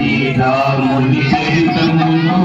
శ్రీరాముని చరితమును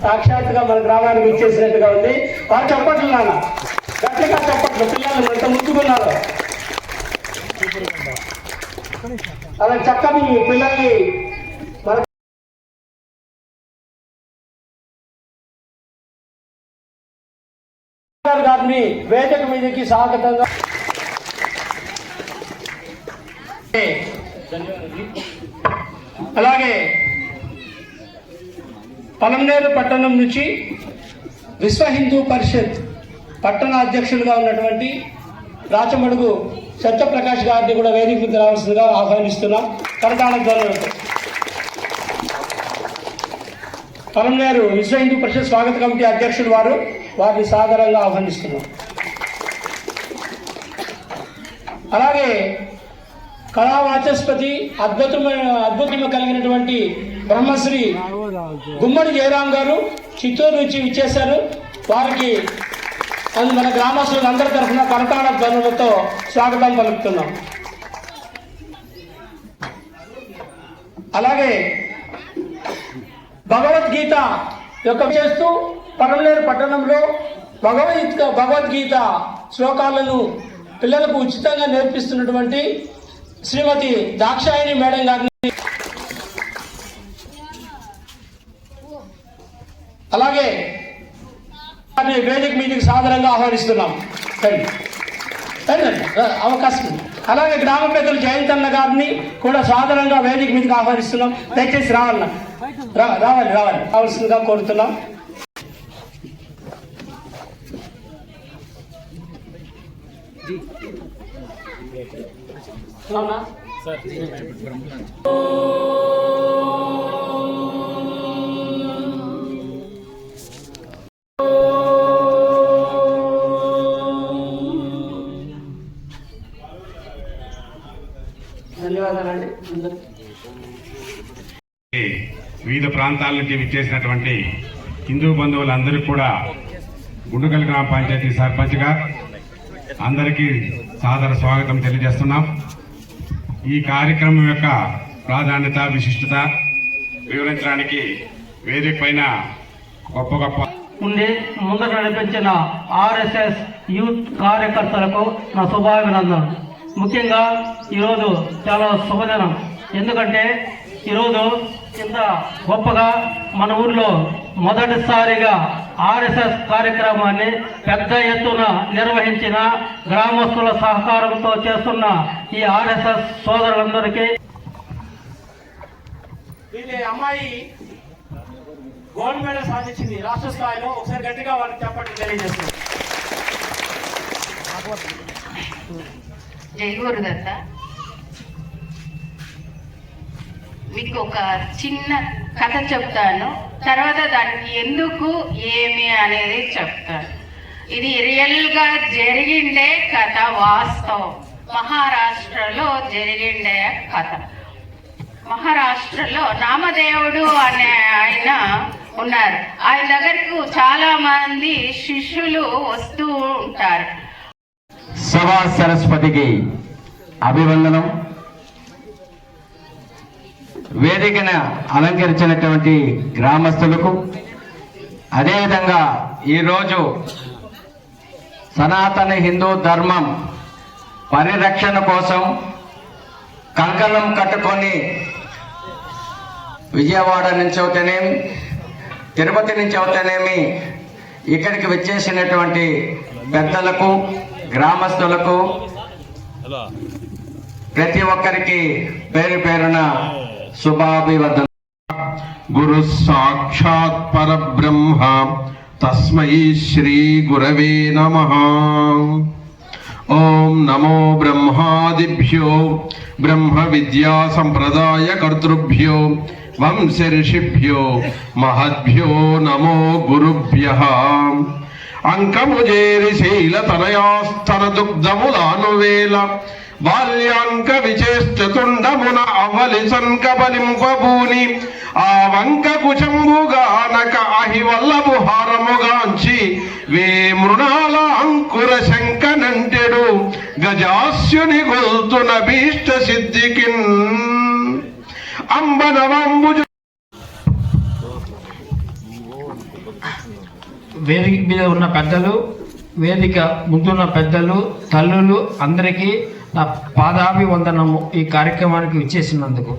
సాక్షాత్తుగా మన గ్రామానికి ఇచ్చేసినట్టుగా ఉంది. వారు చెప్పట్లు నాన్న గట్టిగా చెప్పట్లు, పిల్లలు ఎంత ముచ్చుకున్నారు. అలా చక్కని పిల్లల్ని గారిని వేదిక మీదకి స్వాగతంగా అలాగే పలంనేరు పట్టణం నుంచి విశ్వ హిందూ పరిషత్ పట్టణ అధ్యక్షులుగా ఉన్నటువంటి రాచమడుగు సత్యప్రకాష్ గారిని కూడా వేదిక మీద రావాల్సిందిగా ఆహ్వానిస్తున్నాం. కరతాళ ధ్వనులతో పలంనేరు విశ్వ హిందూ పరిషత్ స్వాగత కమిటీ అధ్యక్షులు వారిని సాదరంగా ఆహ్వానిస్తున్నాం. అలాగే కళావాచస్పతి అద్భుతమ కలిగినటువంటి బ్రహ్మశ్రీ గుమ్మడి జయరాం గారు చిత్తూరు నుంచి ఇచ్చేశారు. వారికి మన గ్రామస్తులు అందరి తరఫున కరతాళ ధ్వనులతో స్వాగతం పలుకుతున్నాం. అలాగే భగవద్గీత యొక్క చేస్తూ పలంనేరు పట్టణంలో భగవద్గీత శ్లోకాలను పిల్లలకు ఉచితంగా నేర్పిస్తున్నటువంటి శ్రీమతి దాక్షాయిని మేడం గారిని అలాగే వేదిక మీదకి సాదరంగా ఆహ్వానిస్తున్నాం. అవకాశం. అలాగే గ్రామ పెద్దలు జయంతన్న గారిని కూడా సాదరంగా వేదిక మీదకి ఆహ్వానిస్తున్నాం. దయచేసి రావాల్సిందిగా కోరుతున్నాం. ధన్యవాదాలండి. వివిధ ప్రాంతాల నుంచి విచ్చేసినటువంటి హిందూ బంధువులందరికీ కూడా గుండుగల్ గ్రామ పంచాయతీ సర్పంచ్గా అందరికీ సాదర స్వాగతం తెలియజేస్తున్నాం. ఈ కార్యక్రమం యొక్క ప్రాధాన్యత విశిష్టత వివరించడానికి వేదిక పైన గొప్ప ఉండి ముందట నడిపించిన ఆర్ఎస్ఎస్ యూత్ కార్యకర్తలకు నా శుభాభినందనలు. ముఖ్యంగా ఈరోజు చాలా శుభదినం. ఎందుకంటే ఈరోజు ఇంత గొప్పగా మన ఊర్లో మొదటిసారిగా ఆర్ఎస్ఎస్ కార్యక్రమాన్ని పెద్ద ఎత్తున నిర్వహించిన గ్రామస్తుల సహకారంతో చేస్తున్న ఈ ఆర్ఎస్ఎస్ సోదరులందరికీ అమ్మాయి గోల్డ్ మెడల్ సాధించింది రాష్ట్ర స్థాయిలో. ఒకసారి గట్టిగా వాళ్ళకి చెప్పండి తెలియజేస్తుంది. జై గురుదత్త. మీకు ఒక చిన్న కథ చెప్తాను, తర్వాత దానికి ఎందుకు ఏమి అనేది చెప్తారు. ఇది రియల్గా జరిగిండే కథ, వాస్తవం. మహారాష్ట్రలో జరిగిండే కథ. మహారాష్ట్రలో నామదేవుడు అనే ఆయన ఉన్నారు. ఆయన దగ్గరకు చాలా మంది శిష్యులు వస్తూ ఉంటారు. సభా సరస్వతికి అభివందనం. వేదికను అలంకరించినటువంటి గ్రామస్తులకు, అదేవిధంగా ఈరోజు సనాతన హిందూ ధర్మం పరిరక్షణ కోసం కంకణం కట్టుకొని విజయవాడ నుంచి అవుతేనేమి, తిరుపతి నుంచి అవుతేనేమి ఇక్కడికి వచ్చేసినటువంటి పెద్దలకు, గ్రామస్తులకు, ప్రతి ఒక్కరికి పేరు పేరున శుభాభివందనం. గురు సాక్షాత్ పరబ్రహ్మ తస్మై శ్రీ గురవే నమః. ఓం నమో బ్రహ్మాదిభ్యో బ్రహ్మ విద్యా సంప్రదాయ కర్తృభ్యో వంశ ఋషిభ్యో మహద్భ్యో నమో గురుభ్యః. అంకముజేరి శైల తనయాస్తన దుగ్ధములానువేల బాల్యాంక విచేష్టతుండమున అవలి సంకబలింపబూని ఆ వంక కుచంబుగానక అహి వల్లభు హారముగాంచి వే మృణాల అంకుర శంకనంటెడు గజాస్యుని గొల్తున భీష్ట సిద్ధికిన్ అంబనవంబుజ. వేదిక మీద ఉన్న పెద్దలు, వేదిక ముందున్న పెద్దలు, తల్లులు అందరికీ నా పాదాభివందనము. ఈ కార్యక్రమానికి విచ్చేసినందుకు.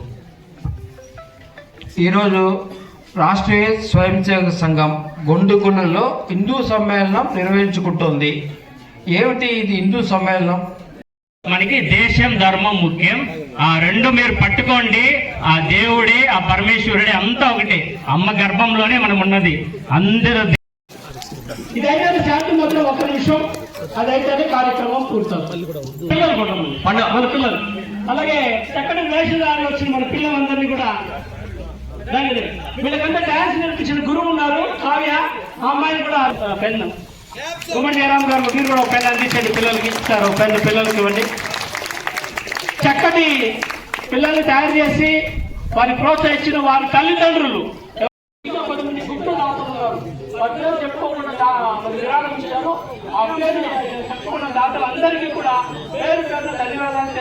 ఈరోజు రాష్ట్రీయ స్వయం సేవక సంఘం గొండుగులలో హిందూ సమ్మేళనం నిర్వహించుకుంటోంది. ఏమిటి ఇది హిందూ సమ్మేళనం? మనకి దేశం, ధర్మం ముఖ్యం. ఆ రెండు మీరు పట్టుకోండి. ఆ దేవుడే, ఆ పరమేశ్వరుడే అంతా ఒకటే. అమ్మ గర్భంలోనే మనం ఉన్నది. అందరూ ఇదైతే శాంతి మాత్రం ఒక నిమిషం, అదైతే కార్యక్రమం పూర్తవుతుంది. మన పిల్లలు అలాగే చక్కటి వేషధారణ వచ్చిన మన పిల్లలందరినీ కూడా వీళ్ళకంటే డాన్స్ నేర్పించిన గురువు ఉన్నారు, కావ్య. ఆ అమ్మాయిని కూడా పెన్ను గుమ్మడి జయరామ్ గారు, మీరు కూడా ఒక పెన్ను అందించండి పిల్లలకి. ఇస్తారు పెన్ను పిల్లలకి ఇవ్వండి. చక్కటి పిల్లల్ని తయారు చేసి వారిని ప్రోత్సహించిన వారి తల్లిదండ్రులు చెప్పుకోకుండా విరాళం ఇచ్చారు. ఆ పేరు చెప్పుకున్న దాతలందరికీ కూడా పేరు పేరున ధన్యవాదాలు.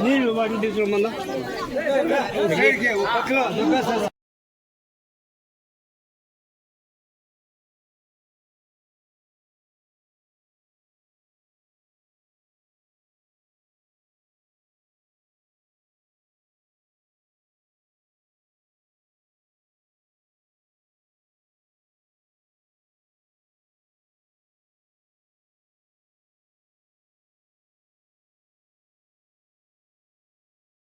నీళ్ళు వాటిని తీసుకురమ్మన్నా.